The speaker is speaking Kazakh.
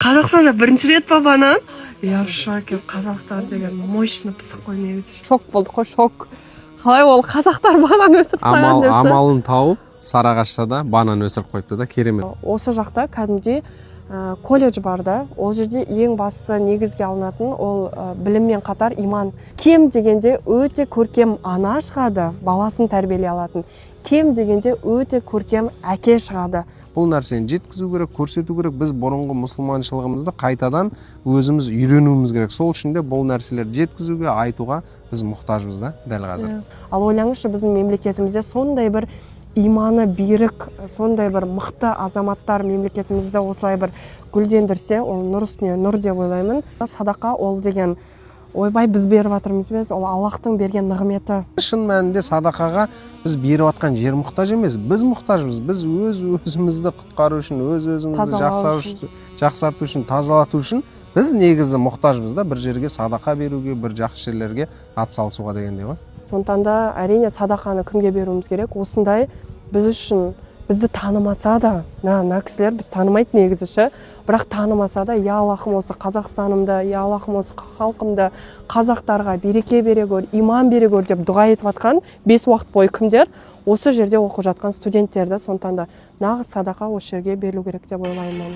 Қазақстанда бірінші рет па банан? Я в шоке. Қазақтар деген мощно пысық қой негізі. Шок болдық қой, шок. Қалай ол қазақтар банан өсіріп саған деп. Амалын тауып, Сарыағашта да банан өсіріп қойыпты да, керемет. Осы жақта кәдімгідей колледж бар да, ол жерде ең бастысы негізге алынатын ол біліммен қатар иман. Кем дегенде өте көркем ана шығады, баласын тәрбиелей алатын. Кем дегенде өте көркем әке шығады. Бұл нәрсені жеткізу керек, көрсету керек. Біз бұрынғы мұсылманшылығымызды қайтадан өзіміз үйренуіміз керек. Сол үшін де бұл нәрселерді жеткізуге, айтуға біз мұқтажбыз да дәл қазір. Ал ойлаңызшы, біздің мемлекетімізде сондай бір иманы берік, сондай бір мықты азаматтар мемлекетімізді осылай бір гүлдендірсе, ол нұр үстіне нұр деп ойлаймын. Садақа ол деген ойбай біз беріп жатырмыз емес, ол Аллахтың берген нығметі. Шын мәнінде садақаға біз беріп жатқан жер мұқтаж емес, біз мұқтажбыз. Біз өзімізді құтқару үшін, өзімізді жақсарту үшін, тазалату үшін біз негізі мұқтажбыз да, бір жерге садақа беруге, бір жақсы жерлерге атсалысуға дегендей ғой. Сондықтан да әрине садақаны кімге беруіміз керек? Осындай біз үшін бізді танымаса да, на кісілер біз танымайды негізі, бірақ танымаса да, я Аллахым осы Қазақстанымды, я Аллахым осы халқымды, қазақтарға береке бере көр, иман бере көр деп дұға етіп жатқан 5 уақыт бойы кімдер? Осы жерде оқып жатқан студенттерді. Сондықтан да нағыз садақа осы жерге берілу керек деп ойлаймын.